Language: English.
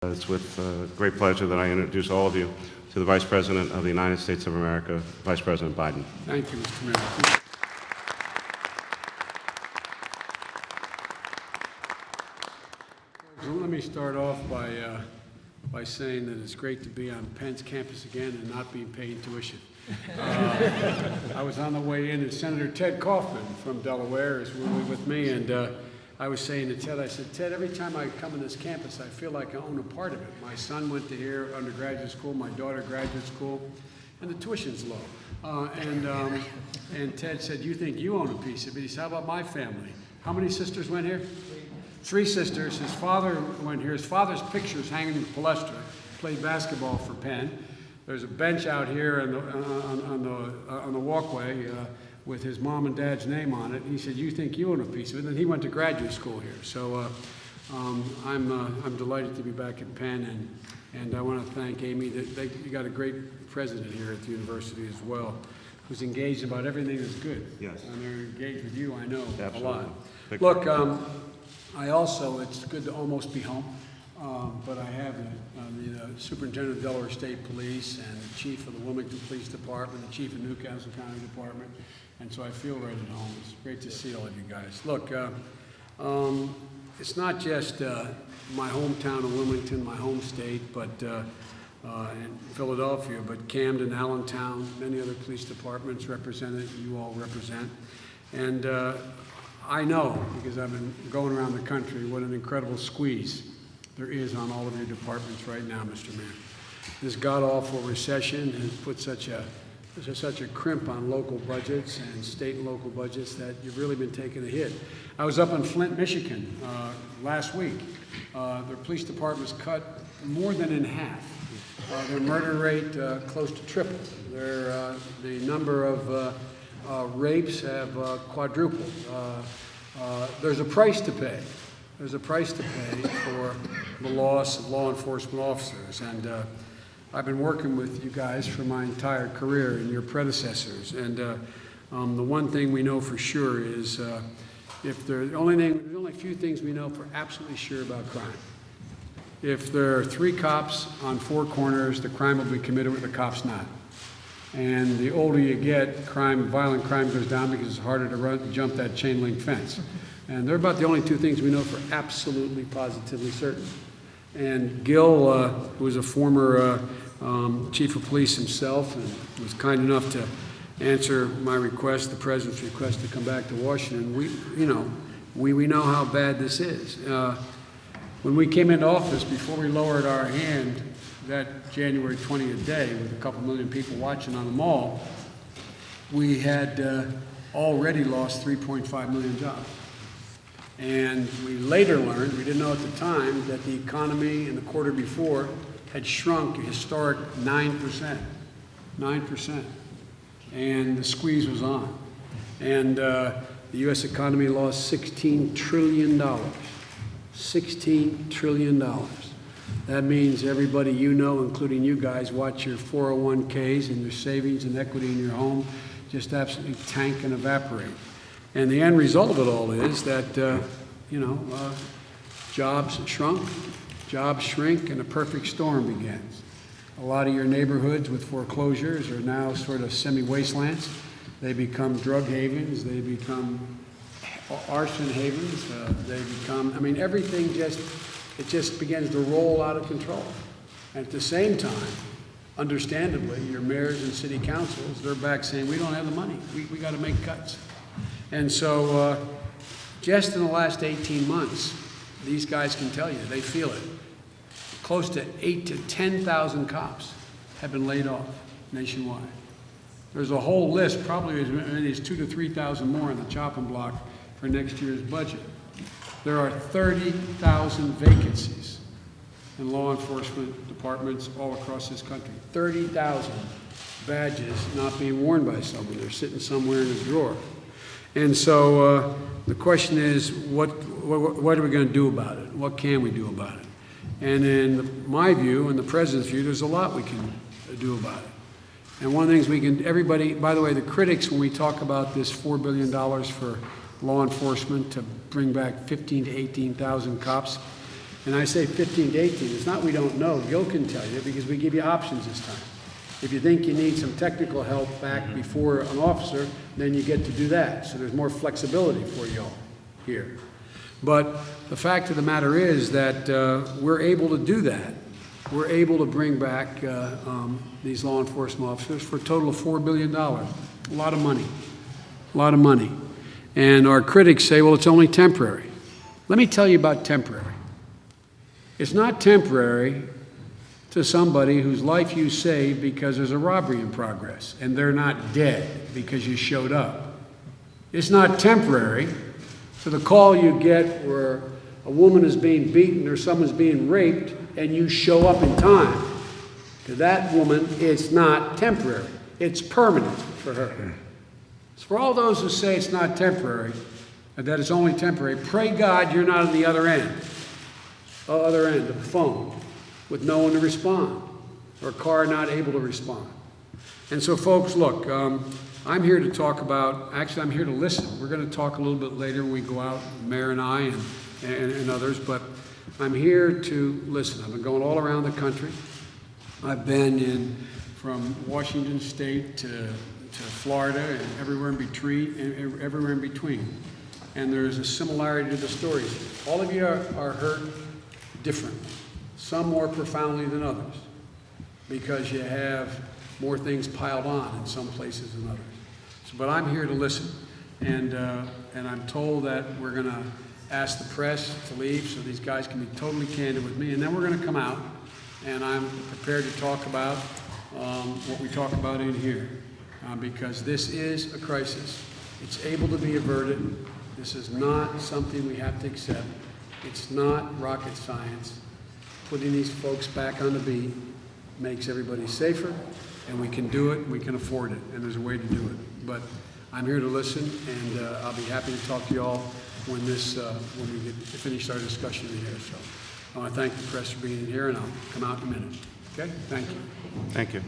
It's with great pleasure that I introduce all of you to the Vice President of the United States of America, Vice President Biden. Thank you, Mr. Mayor. So let me start off by saying that it's great to be on Penn's campus again and not being paid tuition. I was on the way in, and Senator Ted Kaufman from Delaware is with me, and I was saying to Ted, I said, Ted, every time I come on this campus, I feel like I own a part of it. My son went to here, undergraduate school, my daughter graduate school, and the tuition's low. And Ted said, you think you own a piece of it? He said, how about my family? How many sisters went here? Three sisters. His father went here. His father's picture's hanging in Palestra. Played basketball for Penn. There's a bench out here on the walkway with his mom and dad's name on it. He said, you think you own a piece of it? And he went to graduate school here. So I'm delighted to be back at Penn, and I want to thank Amy. You got a great president here at the university as well, who's engaged about everything that's good. Yes. And they're engaged with you, I know, Absolutely. a lot. Look, It's good to almost be home, but I have the Superintendent of Delaware State Police and the Chief of the Wilmington Police Department, the Chief of Newcastle County Department, and so I feel right at home. It's great to see all of you guys. Look, it's not just my hometown of Wilmington, my home state, but in Philadelphia, but Camden, Allentown, many other police departments represented, you all represent. And I know, because I've been going around the country, what an incredible squeeze there is on all of your departments right now, Mr. Mayor. This god-awful recession has put such a crimp on local budgets and state and local budgets that you've really been taking a hit. I was up in Flint, Michigan last week. Their police department's cut more than in half. Their murder rate close to tripled. The number of rapes have quadrupled. There's a price to pay. There's a price to pay for the loss of law enforcement officers. And I've been working with you guys for my entire career and your predecessors. And the one thing we know for sure is there's only a few things we know for absolutely sure about crime. If there are 3 cops on 4 corners, the crime will be committed with the cops not. And the older you get, violent crime goes down because it's harder to jump that chain link fence. And they're about the only 2 things we know for absolutely, positively certain. And Gil, who was a former chief of police himself, and was kind enough to answer my request, the president's request to come back to Washington. We know how bad this is. When we came into office, before we lowered our hand that January 20th day, with a couple million people watching on the mall, we had already lost 3.5 million jobs. And we later learned, we didn't know at the time, that the economy in the quarter before had shrunk a historic 9%. 9%. And the squeeze was on. And the U.S. economy lost $16 trillion. $16 trillion. That means everybody you know, including you guys, watch your 401ks and your savings and equity in your home just absolutely tank and evaporate. And the end result of it all is that, jobs shrunk, jobs shrink, and a perfect storm begins. A lot of your neighborhoods with foreclosures are now sort of semi-wastelands. They become drug havens. They become arson havens. They become, everything just begins to roll out of control. And at the same time, understandably, your mayors and city councils, they're back saying, we don't have the money. We got to make cuts. And so just in the last 18 months, these guys can tell you, they feel it. Close to 8,000 to 10,000 cops have been laid off nationwide. There's a whole list, probably as many as 2,000 to 3,000 more on the chopping block for next year's budget. There are 30,000 vacancies in law enforcement departments all across this country. 30,000 badges not being worn by someone. They're sitting somewhere in a drawer. And so the question is, what are we going to do about it? What can we do about it? And in my view and the president's view, there's a lot we can do about it. And one of the things we can, everybody, by the way, the critics, when we talk about this $4 billion for law enforcement to bring back 15,000 to 18,000 cops, And I say 15 to 18. It's not we don't know. Gil can tell you because we give you options this time. If you think you need some technical help back before an officer, then you get to do that. So there's more flexibility for y'all here. But the fact of the matter is that we're able to do that. We're able to bring back these law enforcement officers for a total of $4 billion. A lot of money. A lot of money. And our critics say, well, it's only temporary. Let me tell you about temporary. It's not temporary to somebody whose life you saved because there's a robbery in progress and they're not dead because you showed up. It's not temporary to the call you get where a woman is being beaten or someone's being raped and you show up in time. To that woman, it's not temporary. It's permanent for her. So for all those who say it's not temporary, and that it's only temporary, pray God you're not on the other end of the phone with no one to respond, or a car not able to respond. And so folks, look, I'm here to talk about, actually I'm here to listen. We're going to talk a little bit later when we go out, Mayor and I and others, but I'm here to listen. I've been going all around the country. I've been from Washington State to Florida and everywhere in between. And there's a similarity to the stories. All of you are hurt differently. Some more profoundly than others, because you have more things piled on in some places than others. So, but I'm here to listen, and I'm told that we're going to ask the press to leave so these guys can be totally candid with me, and then we're going to come out, and I'm prepared to talk about what we talk about in here, because this is a crisis. It's able to be averted. This is not something we have to accept. It's not rocket science. Putting these folks back on the beat makes everybody safer, and we can do it, we can afford it, and there's a way to do it. But I'm here to listen, and I'll be happy to talk to you all when we get finished our discussion in here. So I want to thank the press for being here, and I'll come out in a minute. Okay? Thank you. Thank you.